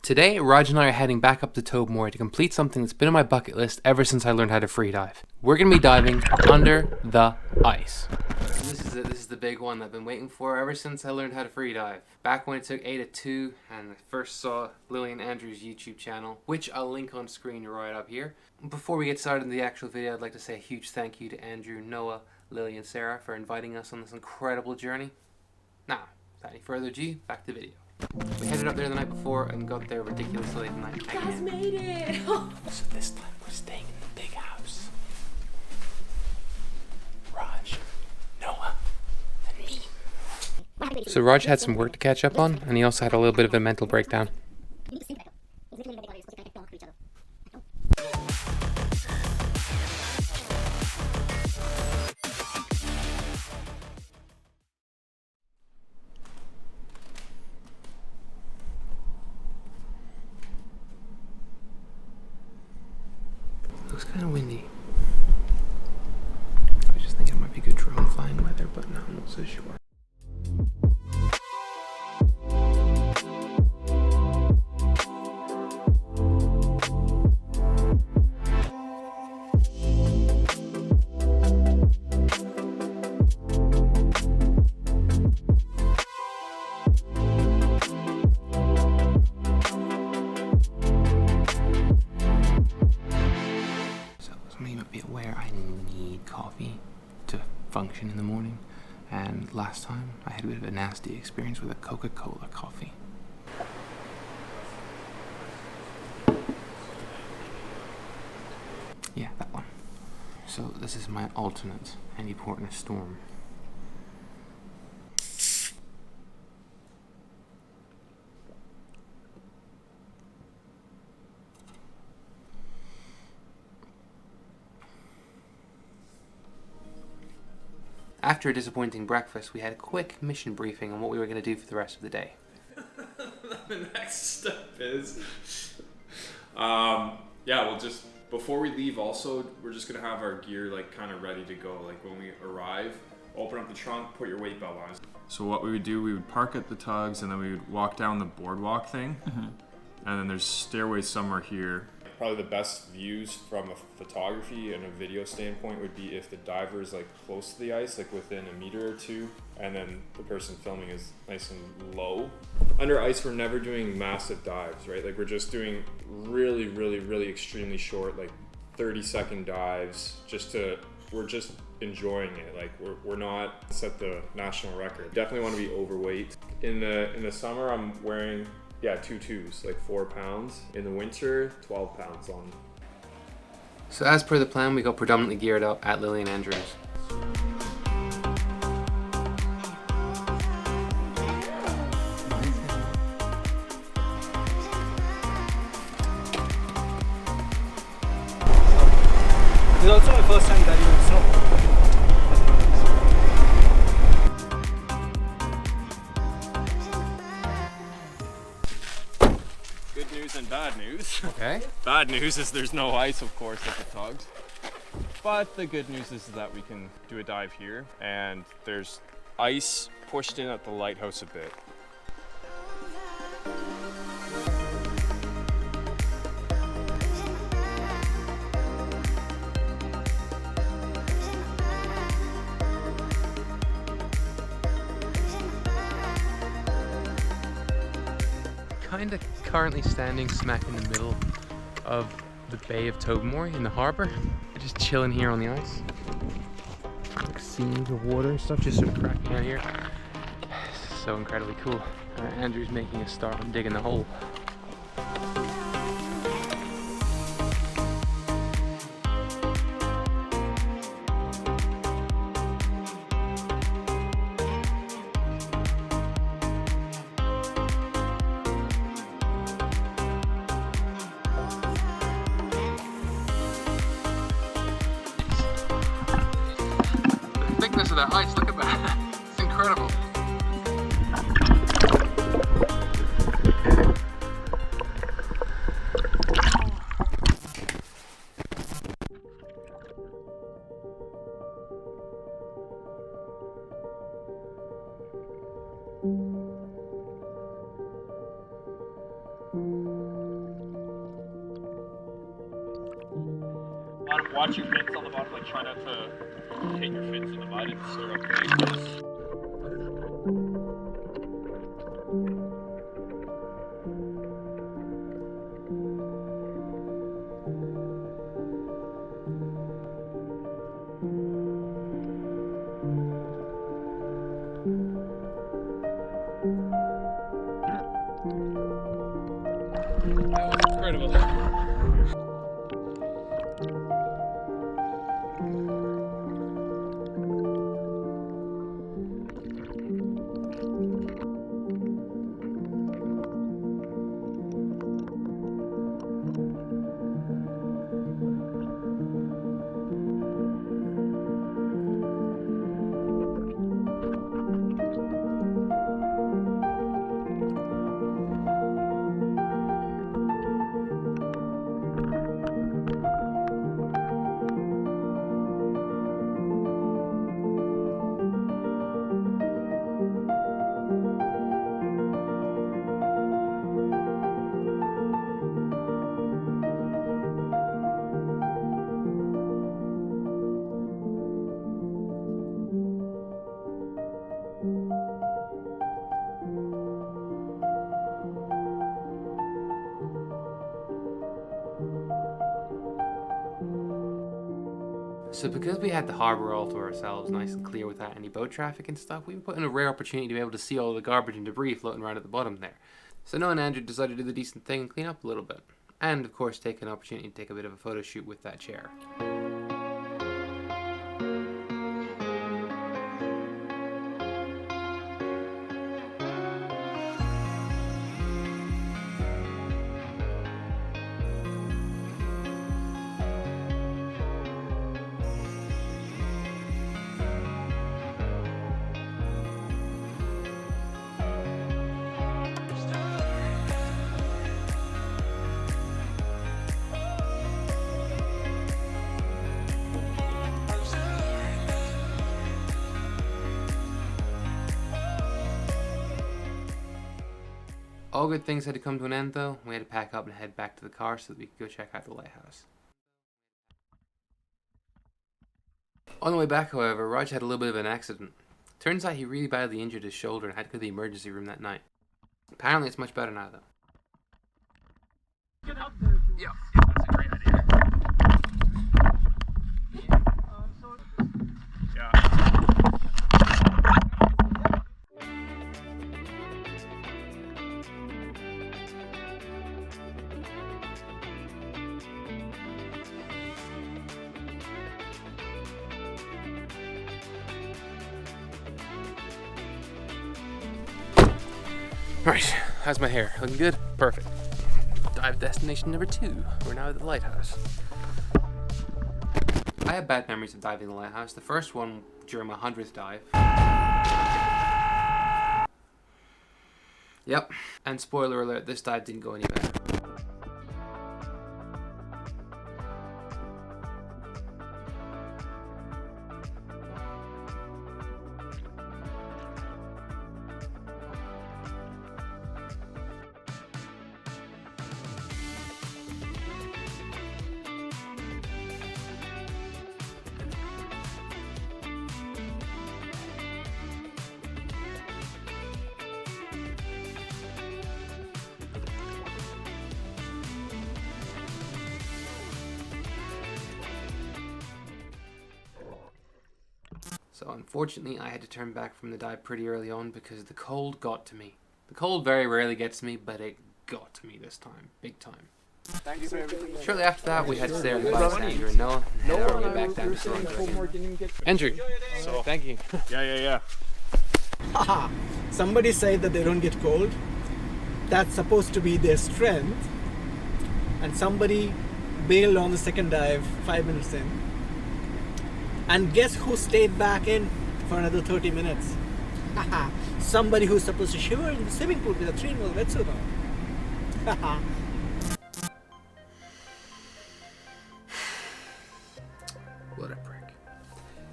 Today, Raj and I are heading back up to Tobermory to complete something that's been on my bucket list ever since I learned how to freedive. We're going to be diving under the ice. This is the big one that I've been waiting for ever since I learned how to freedive. Back when it took AIDA 2 and I first saw Lilly and Andrew's YouTube channel, which I'll link on screen right up here. Before we get started in the actual video, I'd like to say a huge thank you to Andrew, Noah, Lilly and Sarah for inviting us on this incredible journey. Now, without any further ado, back to the video. We headed up there the night before and got there ridiculously late at night. You guys made it! So this time we're staying in the big house. Raj, Noah, and me. So Raj had some work to catch up on, and he also had a little bit of a mental breakdown. Looks kind of windy. I was just thinking it might be good drone flying weather, but no, I'm not so sure. Be aware I need coffee to function in the morning, and last time I had a bit of a nasty experience with a Coca-Cola coffee. Yeah, that one. So this is my alternate any port in a storm. After a disappointing breakfast, we had a quick mission briefing on what we were going to do for the rest of the day. The next step is, just before we leave also, we're just going to have our gear like kind of ready to go. Like when we arrive, open up the trunk, put your weight belt on. So what we would do, we would park at the Tugs and then we would walk down the boardwalk thing. And then there's stairways somewhere here. Probably the best views from a photography and a video standpoint would be if the diver is like close to the ice, like within a meter or two, and then the person filming is nice and low. Under ice, we're never doing massive dives, right? Like we're just doing really, really, really extremely short, like 30-second dives. We're just enjoying it. Like we're not set the national record. Definitely want to be overweight. In the summer, I'm wearing 2 twos, like 4 pounds. In the winter, 12 pounds on. So as per the plan, we got predominantly geared up at Lilly and Andrew's. This is also my first time diving in snow. Good news and bad news. Okay. Bad news is there's no ice, of course, at the Tugs. But the good news is that we can do a dive here, and there's ice pushed in at the Lighthouse a bit. Kind of currently standing smack in the middle of the Bay of Tobermory in the harbour. Just chilling here on the ice. Like scenes of water and stuff just sort of cracking out here. So incredibly cool. Andrew's making a start on digging the hole. Thickness of that ice, look at that. It's incredible. Watch your fins on the bottom, like try not to hit your fins in the mud and stir up the big. That was incredible. So because we had the harbour all to ourselves, nice and clear without any boat traffic and stuff, we were put in a rare opportunity to be able to see all the garbage and debris floating around at the bottom there. So Noah and Andrew decided to do the decent thing and clean up a little bit. And of course take an opportunity to take a bit of a photo shoot with that chair. All good things had to come to an end though. We had to pack up and head back to the car so that we could go check out the lighthouse. On the way back, however, Raj had a little bit of an accident. Turns out he really badly injured his shoulder and had to go to the emergency room that night. Apparently it's much better now though. Get up there. Yeah, that's a great idea. Yeah. Right, how's my hair? Looking good? Perfect. Dive destination number 2. We're now at the lighthouse. I have bad memories of diving in the lighthouse. The first one during my 100th dive. Yep, and spoiler alert, this dive didn't go any better. So unfortunately I had to turn back from the dive pretty early on because the cold got to me. The cold very rarely gets to me, but it got to me this time. Big time. Thank you for everything. Shortly after that we had to stay on the bus, Andrew and Noah, and head our way back down to Toronto again. Andrew, So, thank you. yeah. Haha, somebody said that they don't get cold. That's supposed to be their strength. And somebody bailed on the second dive 5 minutes in. And guess who stayed back in for another 30 minutes? Haha, somebody who's supposed to shiver in the swimming pool with a 3-in-1 wetsuit on. Haha. What a prick.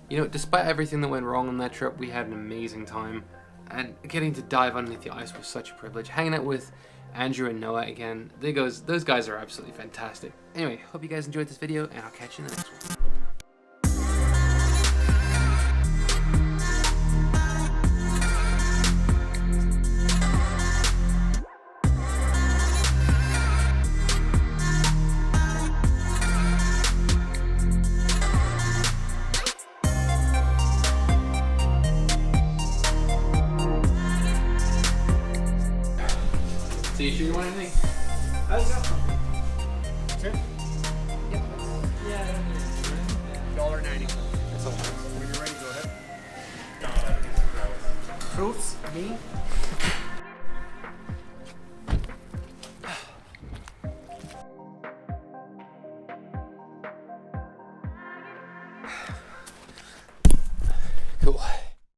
You know, despite everything that went wrong on that trip, we had an amazing time. And getting to dive underneath the ice was such a privilege. Hanging out with Andrew and Noah again. Those guys are absolutely fantastic. Anyway, hope you guys enjoyed this video, and I'll catch you in the next one. So you sure you want anything? I'll grab something. Okay? Yep. Yeah. $1.90. That's all. When you're ready, go ahead. Fruits? Me?